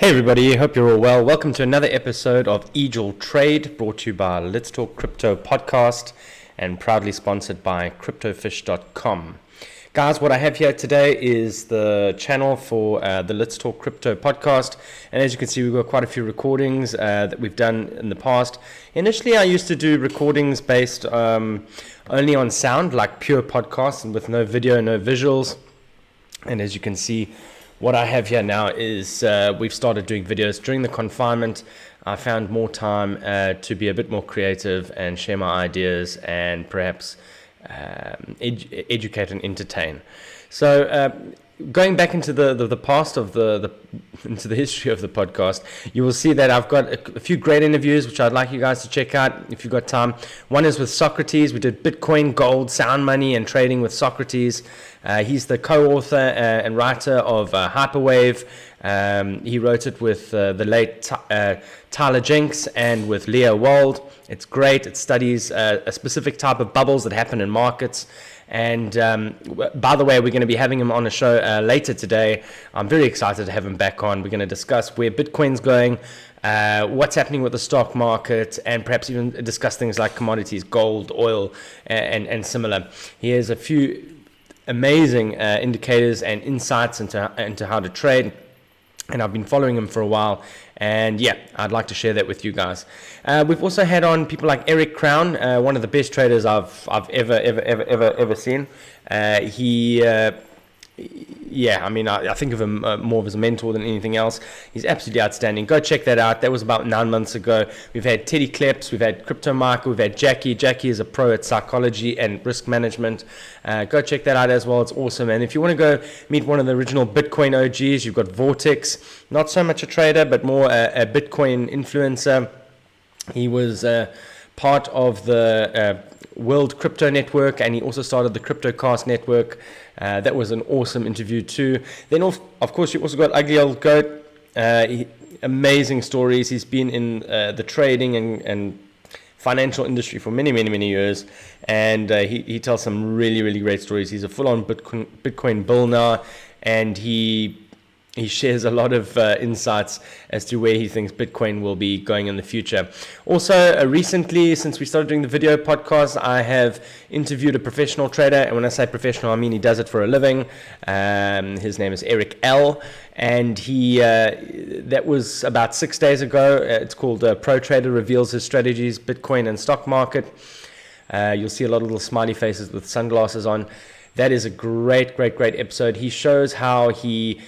Hey everybody, hope you're all well. Welcome to another episode of Eagle Trade, brought to you by Let's Talk Crypto podcast and proudly sponsored by CryptoFish.com. Guys, what I have here today is the channel for the Let's Talk Crypto podcast, and as you can see, we've got quite a few recordings that we've done in the past. Initially, I used to do recordings based only on sound, like pure podcasts, and with no video, no visuals. And as you can see, what I have here now is we've started doing videos during the confinement. I found more time to be a bit more creative and share my ideas and perhaps educate and entertain. So going back into the past of into the history of the podcast, you will see that I've got a few great interviews which I'd like you guys to check out if you've got time. One is with Socrates. We did Bitcoin, gold, sound money, and trading with Socrates. He's the co-author and writer of Hyperwave. He wrote it with the late Tyler Jenks and with Leo Wald. It's great. It studies a specific type of bubbles that happen in markets. And by the way, we're going to be having him on a show later today. I'm very excited to have him back on. We're going to discuss where Bitcoin's going, what's happening with the stock market, and perhaps even discuss things like commodities, gold, oil, and similar. He has a few amazing indicators and insights into how to trade, and I've been following him for a while, and yeah, I'd like to share that with you guys. We've also had on people like Eric Crown, one of the best traders I've ever seen. I think of him more of as a mentor than anything else. He's absolutely outstanding. Go check that out. That was about 9 months ago. We've had Teddy Kleps, we've had Crypto Mark, we've had Jackie. Jackie is a pro at psychology and risk management. Go check that out as well. It's awesome. And if you want to go meet one of the original Bitcoin OGs, you've got Vortex. Not so much a trader, but more a Bitcoin influencer. He was part of the World Crypto Network, and he also started the CryptoCast Network. That was an awesome interview too. Then, of course, you also got Ugly Old Goat. Amazing stories. He's been in the trading and financial industry for many years, and he tells some really great stories. He's a full-on Bitcoin bull now, and he shares a lot of insights as to where he thinks Bitcoin will be going in the future. Also, recently, since we started doing the video podcast, I have interviewed a professional trader. And when I say professional, I mean he does it for a living. His name is Eric L. And that was about 6 days ago. It's called Pro Trader Reveals His Strategies, Bitcoin and Stock Market. You'll see a lot of little smiley faces with sunglasses on. That is a great episode. He shows how he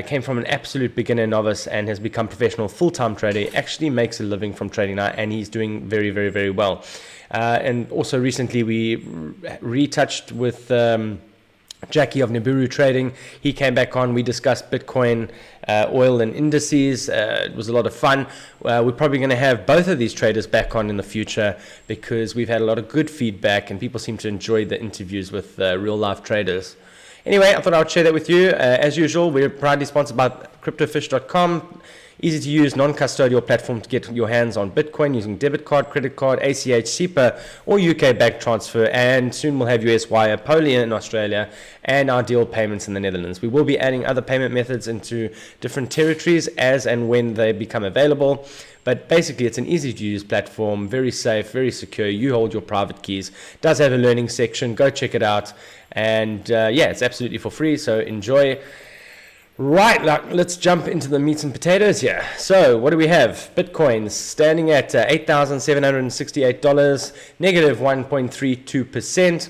came from an absolute beginner novice and has become professional full-time trader. He actually makes a living from trading now, and he's doing very well. And also recently we retouched with Jackie of Nibiru Trading. He came back on. We discussed Bitcoin, oil, and indices. It was a lot of fun. We're probably going to have both of these traders back on in the future because we've had a lot of good feedback and people seem to enjoy the interviews with real-life traders. Anyway, I thought I would share that with you. As usual, we're proudly sponsored by CryptoFish.com. Easy to use, non-custodial platform to get your hands on Bitcoin using debit card, credit card, ACH, SEPA, or UK bank transfer. And soon we'll have US Wire, Poly in Australia, and Ideal Payments in the Netherlands. We will be adding other payment methods into different territories as and when they become available. But basically, it's an easy-to-use platform, very safe, very secure. You hold your private keys. It does have a learning section. Go check it out. And it's absolutely for free, so enjoy. Right, let's jump into the meat and potatoes here. So what do we have? Bitcoin standing at $8,768, negative 1.32%.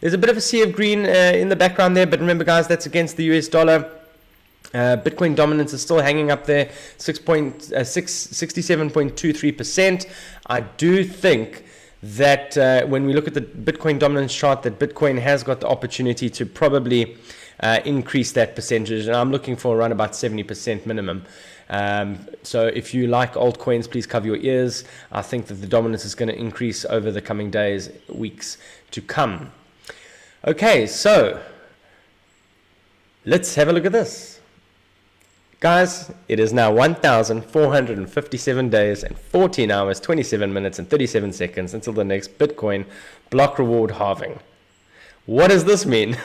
There's a bit of a sea of green in the background there, but remember, guys, that's against the US dollar. Bitcoin dominance is still hanging up there, 67.23%. I do think that when we look at the Bitcoin dominance chart, that Bitcoin has got the opportunity to probably increase that percentage, and I'm looking for around about 70% minimum. So if you like altcoins, please cover your ears. I think that the dominance is going to increase over the coming days, weeks to come. Okay, so let's have a look at this. Guys, it is now 1,457 days and 14 hours, 27 minutes and 37 seconds until the next Bitcoin block reward halving. What does this mean?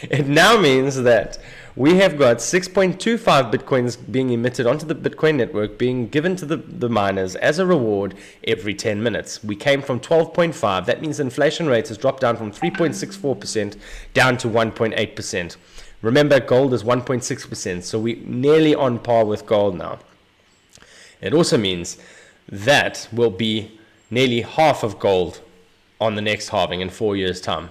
It now means that We have got 6.25 Bitcoins being emitted onto the Bitcoin network, being given to the miners as a reward every 10 minutes. We came from 12.5. That means the inflation rate has dropped down from 3.64% down to 1.8%. Remember, gold is 1.6%, so we're nearly on par with gold now. It also means that will be nearly half of gold on the next halving in 4 years' time.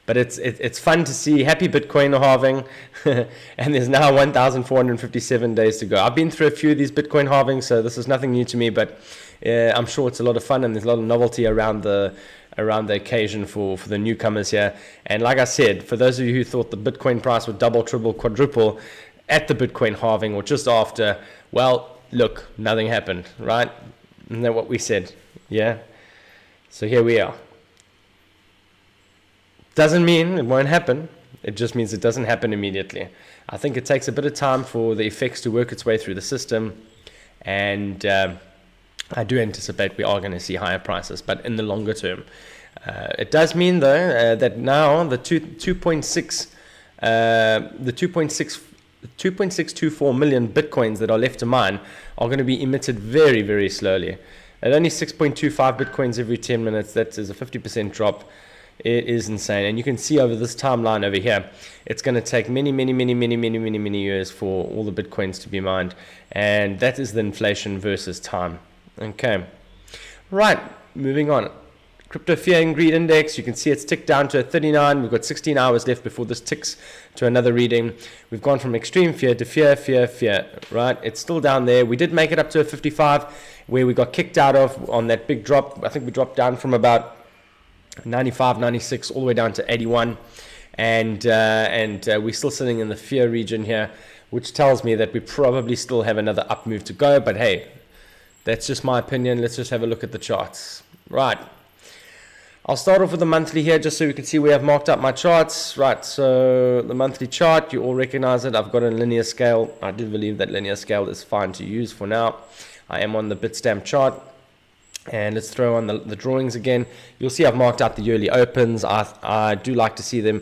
But it's fun to see. Happy Bitcoin halving. And there's now 1,457 days to go. I've been through a few of these Bitcoin halvings, so this is nothing new to me, but I'm sure it's a lot of fun, and there's a lot of novelty around the occasion for the newcomers here. And like I said, for those of you who thought the Bitcoin price would double, triple, quadruple at the Bitcoin halving or just after, well, look, nothing happened, right? Isn't that what we said? Yeah. So here we are. Doesn't mean it won't happen. It just means it doesn't happen immediately. I think it takes a bit of time for the effects to work its way through the system. And I do anticipate we are going to see higher prices, but in the longer term. It does mean, though, that now the 2.624 million Bitcoins that are left to mine are going to be emitted very, very slowly. At only 6.25 Bitcoins every 10 minutes, that is a 50% drop. It is insane. And you can see over this timeline over here, it's going to take many years for all the Bitcoins to be mined. And that is the inflation versus time. Okay. Right. Moving on. Crypto Fear and Greed Index, you can see it's ticked down to a 39. We've got 16 hours left before this ticks to another reading. We've gone from extreme fear to fear, right? It's still down there. We did make it up to a 55 where we got kicked out of on that big drop. I think we dropped down from about 95, 96 all the way down to 81. And we're still sitting in the fear region here, which tells me that we probably still have another up move to go. But hey, that's just my opinion. Let's just have a look at the charts. Right. I'll start off with the monthly here just so you can see where I've marked up my charts. Right, so the monthly chart, you all recognize it. I've got a linear scale. I do believe that linear scale is fine to use for now. I am on the Bitstamp chart. And let's throw on the drawings again. You'll see I've marked out the yearly opens. I do like to see them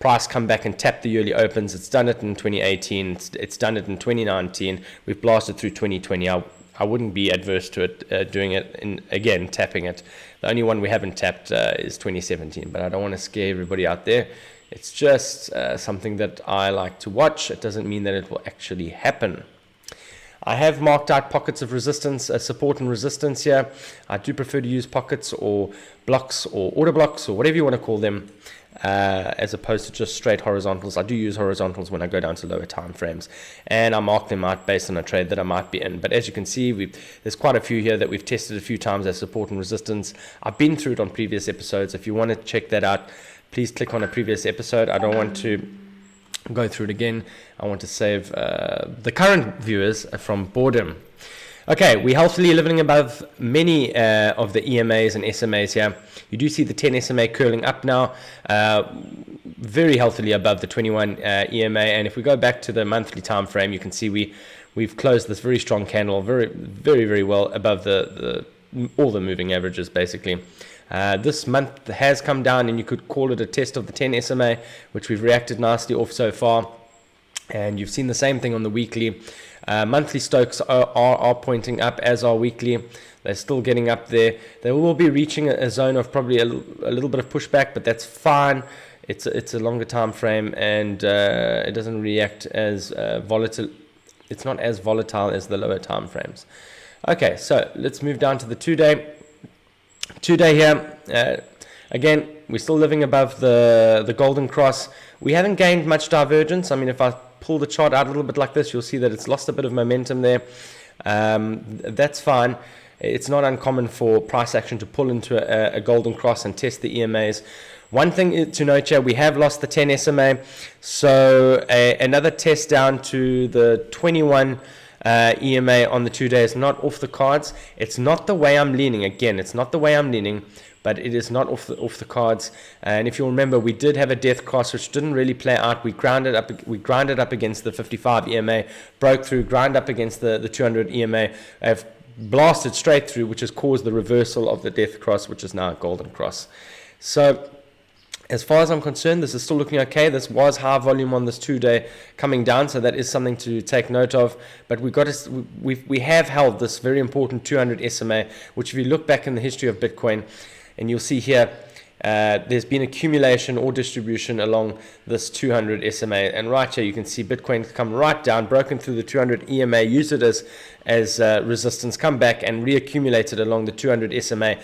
price come back and tap the yearly opens. It's done it in 2018. It's done it in 2019. We've blasted through 2020. I wouldn't be adverse to it doing it again, tapping it. The only one we haven't tapped is 2017, but I don't want to scare everybody out there. It's just something that I like to watch. It doesn't mean that it will actually happen. I have marked out pockets of resistance, support and resistance here. I do prefer to use pockets or blocks or order blocks or whatever you want to call them, as opposed to just straight horizontals. I do use horizontals when I go down to lower time frames, and I mark them out based on a trade that I might be in. But as you can see, there's quite a few here that we've tested a few times as support and resistance. I've been through it on previous episodes. If you want to check that out, please click on a previous episode. I don't want to go through it again. I want to save the current viewers from boredom. Okay, we're healthily living above many of the EMAs and SMAs here. You do see the 10 SMA curling up now, very healthily above the 21 EMA. And if we go back to the monthly time frame, you can see we've closed this very strong candle, very well above all the moving averages basically. This month has come down, and you could call it a test of the 10 SMA, which we've reacted nicely off so far. And you've seen the same thing on the weekly. Monthly Stokes are pointing up, as are weekly. They're still getting up there. They will be reaching a zone of probably a little bit of pushback, but that's fine. It's a longer time frame, and it doesn't react as volatile. It's not as volatile as the lower time frames. Okay, so let's move down to the 2-day. 2-day here, again, we're still living above the golden cross. We haven't gained much divergence. I mean, if I pull the chart out a little bit like this, you'll see that it's lost a bit of momentum there. That's fine. It's not uncommon for price action to pull into a golden cross and test the EMAs. One thing to note here, we have lost the 10 SMA, so another test down to the 21 EMA on the 2-day is not off the cards. It's not the way I'm leaning. Again, it's not the way I'm leaning, but it is not off the cards. And if you remember, we did have a death cross which didn't really play out. We grounded up against the 55 EMA, broke through, ground up against the 200 EMA, have blasted straight through, which has caused the reversal of the death cross, which is now a golden cross. So As far as I'm concerned, this is still looking okay. This was high volume on this 2-day coming down, so that is something to take note of. But we have held this very important 200 SMA, which if you look back in the history of Bitcoin, and you'll see here, there's been accumulation or distribution along this 200 SMA. And right here, you can see Bitcoin come right down, broken through the 200 EMA, used it as resistance, come back and reaccumulated along the 200 SMA,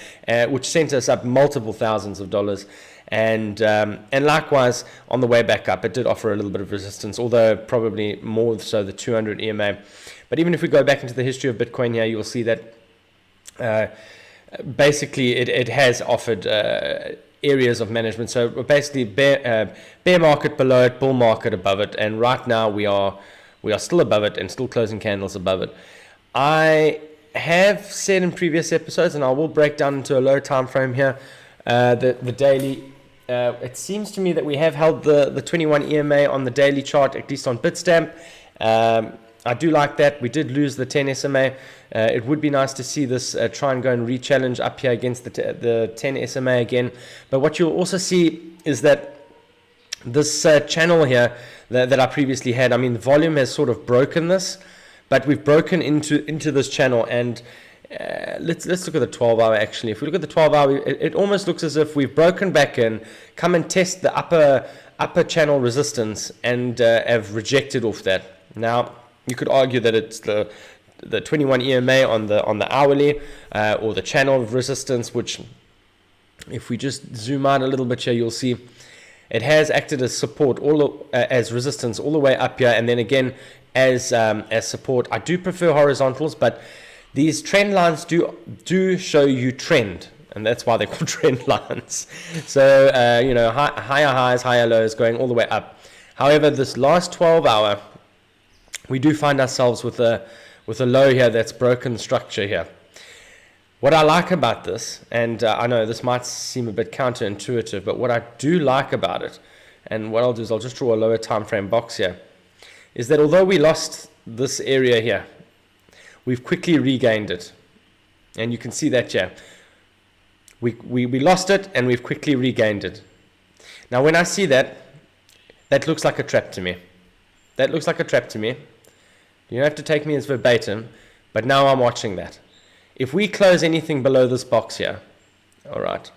which sent us up multiple thousands of dollars. And likewise, on the way back up, it did offer a little bit of resistance, although probably more so the 200 EMA. But even if we go back into the history of Bitcoin here, you'll see that basically it has offered areas of management. So basically bear market below it, bull market above it, and right now we are still above it and still closing candles above it. I have said in previous episodes, and I will break down into a low time frame here, the daily. It seems to me that we have held the 21 EMA on the daily chart, at least on Bitstamp. I do like that. We did lose the 10 SMA. It would be nice to see this try and go and re-challenge up here against the 10 SMA again. But what you'll also see is that this channel here that I previously had, I mean, the volume has sort of broken this, but we've broken into this channel. And let's look at the 12-hour actually. If we look at the 12-hour, it almost looks as if we've broken back in, come and test the upper channel resistance, and have rejected off that. Now, you could argue that it's the 21 EMA on the hourly or the channel of resistance, which if we just zoom out a little bit here, you'll see it has acted as support, as resistance all the way up here, and then again as support. I do prefer horizontals, but these trend lines do show you trend, and that's why they're called trend lines. So higher highs, higher lows, going all the way up. However, this last 12-hour, we do find ourselves with a low here that's broken structure here. What I like about this, and I know this might seem a bit counterintuitive, but what I do like about it, and what I'll do is I'll just draw a lower time frame box here, is that although we lost this area here, we've quickly regained it. And you can see that here. We lost it and we've quickly regained it. Now when I see that, that looks like a trap to me. That looks like a trap to me. You don't have to take me as verbatim, but now I'm watching that. If we close anything below this box here, all right,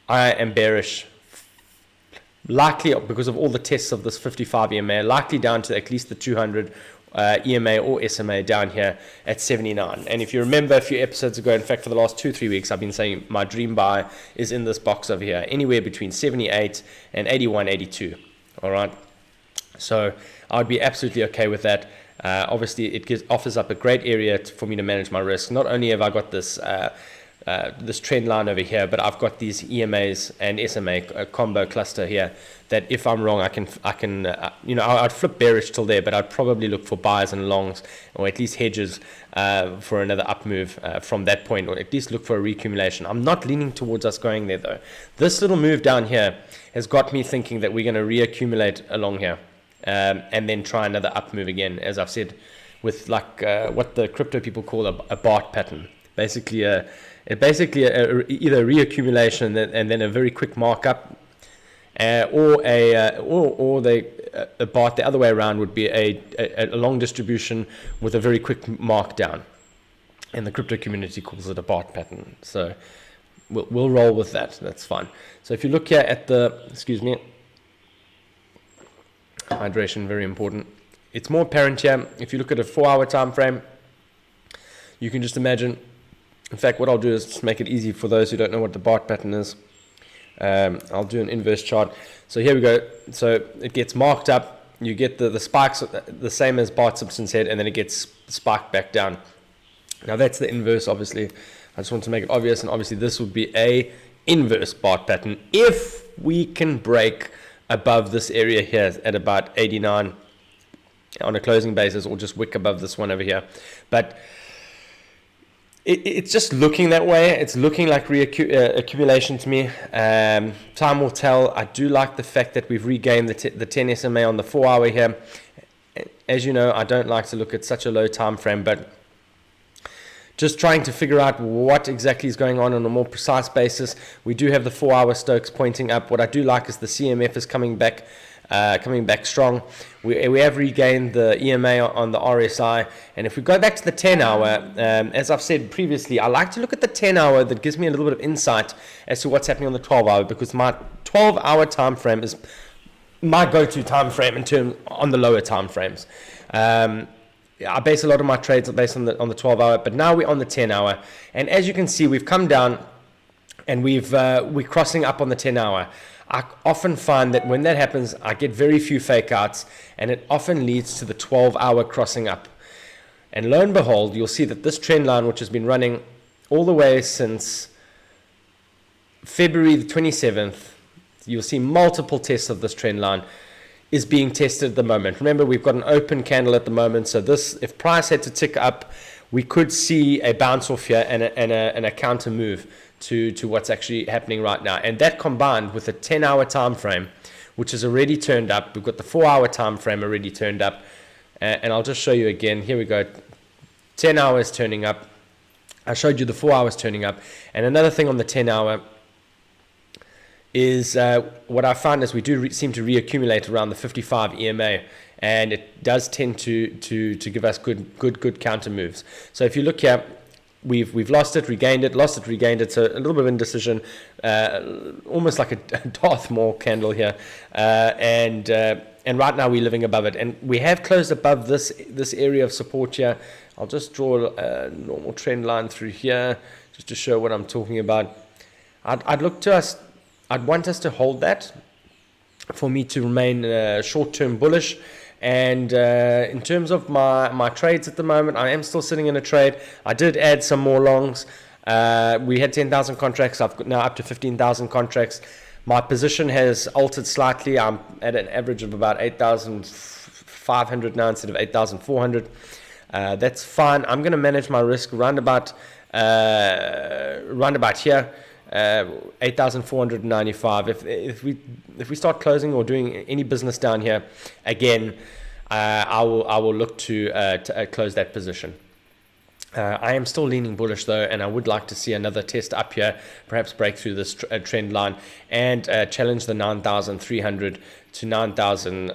I am bearish. Likely because of all the tests of this 55 EMA, likely down to at least the 200 EMA or SMA down here at 79. And if you remember a few episodes ago, in fact for the last 2-3 weeks, I've been saying my dream buy is in this box over here, anywhere between 78 and 81, 82. All right, so I'd be absolutely okay with that. Obviously it offers up a great area for me to manage my risk. Not only have I got this this trend line over here, but I've got these EMAs and SMA combo cluster here that if I'm wrong, I can I'd flip bearish till there, but I'd probably look for buys and longs, or at least hedges for another up move from that point, or at least look for a reaccumulation. I'm not leaning towards us going there though. This little move down here has got me thinking that we're going to reaccumulate along here and then try another up move again, as I've said, with like what the crypto people call a BART pattern. Basically either reaccumulation and then a very quick markup, or a BART the other way around would be a long distribution with a very quick markdown, and the crypto community calls it a BART pattern. So we'll roll with that. That's fine. So if you look here at hydration, very important. It's more apparent here. If you look at a 4-hour time frame, you can just imagine. In fact, what I'll do is just make it easy for those who don't know what the BART pattern is. I'll do an inverse chart. So here we go. So it gets marked up. You get the spikes the same as Bart Simpson's head, and then it gets spiked back down. Now that's the inverse, obviously. I just want to make it obvious, and obviously this would be a inverse BART pattern if we can break above this area here at about 89 on a closing basis, or just wick above this one over here. But it's just looking that way. It's looking like accumulation to me. Time will tell. I do like the fact that we've regained the 10 SMA on the 4-hour here. As you know, I don't like to look at such a low time frame, but just trying to figure out what exactly is going on a more precise basis. We do have the 4-hour Stokes pointing up. What I do like is the CMF is coming back strong. We have regained the EMA on the RSI, and if we go back to the 10-hour, as I've said previously, I like to look at the 10-hour. That gives me a little bit of insight as to what's happening on the 12-hour, because my 12-hour time frame is my go-to time frame on the lower time frames. I base a lot of my trades based on the 12-hour, but now we're on the 10-hour, and as you can see, we've come down, and we're crossing up on the 10-hour. I often find that when that happens, I get very few fake outs, and it often leads to the 12-hour crossing up. And lo and behold, you'll see that this trend line, which has been running all the way since February the 27th, you'll see multiple tests of this trend line, is being tested at the moment. Remember, we've got an open candle at the moment, so this, if price had to tick up, we could see a bounce off here and a counter move to what's actually happening right now. And that combined with a 10-hour time frame, which is already turned up, we've got the 4-hour time frame already turned up, and I'll just show you again. Here we go, 10 hours turning up. I showed you the 4 hours turning up, and another thing on the 10-hour is what I find is we do seem to reaccumulate around the 55 EMA, and it does tend to give us good counter moves. So if you look here, we've lost it, regained it, lost it, regained it. So a little bit of indecision, almost like a Darth Maul candle here, and right now we're living above it, and we have closed above this area of support here. I'll just draw a normal trend line through here just to show what I'm talking about. I'd want us to hold that for me to remain short-term bullish. And in terms of my trades at the moment, I am still sitting in a trade. I did add some more longs. We had 10,000 contracts. I've got now up to 15,000 contracts. My position has altered slightly. I'm at an average of about 8,500 now instead of 8,400. That's fine. I'm going to manage my risk round about here. 8,495. If we start closing or doing any business down here again, I will look to close that position. I am still leaning bullish though, and I would like to see another test up here, perhaps break through this trend line and challenge the 9,300 to 9,000.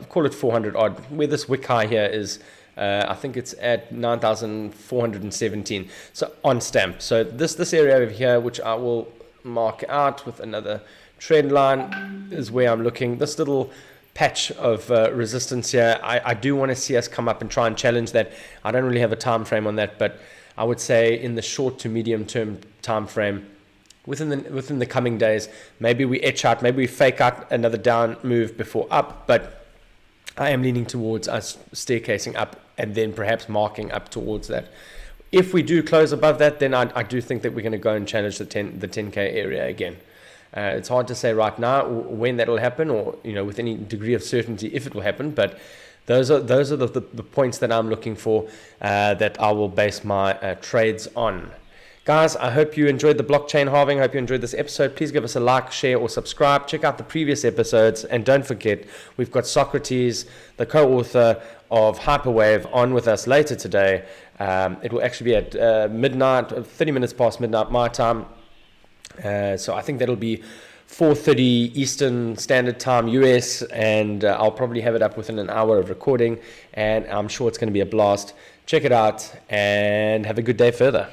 Call it 400 odd. Where this wick high here is. I think it's at 9,417. So on stamp. So this area over here, which I will mark out with another trend line, is where I'm looking. This little patch of resistance here, I do want to see us come up and try and challenge that. I don't really have a time frame on that, but I would say in the short to medium term time frame, within the coming days, maybe we etch out, maybe we fake out another down move before up, but I am leaning towards us staircasing up and then perhaps marking up towards that. If we do close above that, then I do think that we're going to go and challenge the 10K area again. It's hard to say right now when that will happen, or with any degree of certainty if it will happen. But those are the points that I'm looking for, that I will base my trades on. Guys, I hope you enjoyed the blockchain halving. I hope you enjoyed this episode. Please give us a like, share, or subscribe. Check out the previous episodes. And don't forget, we've got Socrates, the co-author of Hyperwave, on with us later today. It will actually be at midnight, 30 minutes past midnight my time. So I think that'll be 4:30 Eastern Standard Time US, and I'll probably have it up within an hour of recording, and I'm sure it's going to be a blast. Check it out and have a good day further.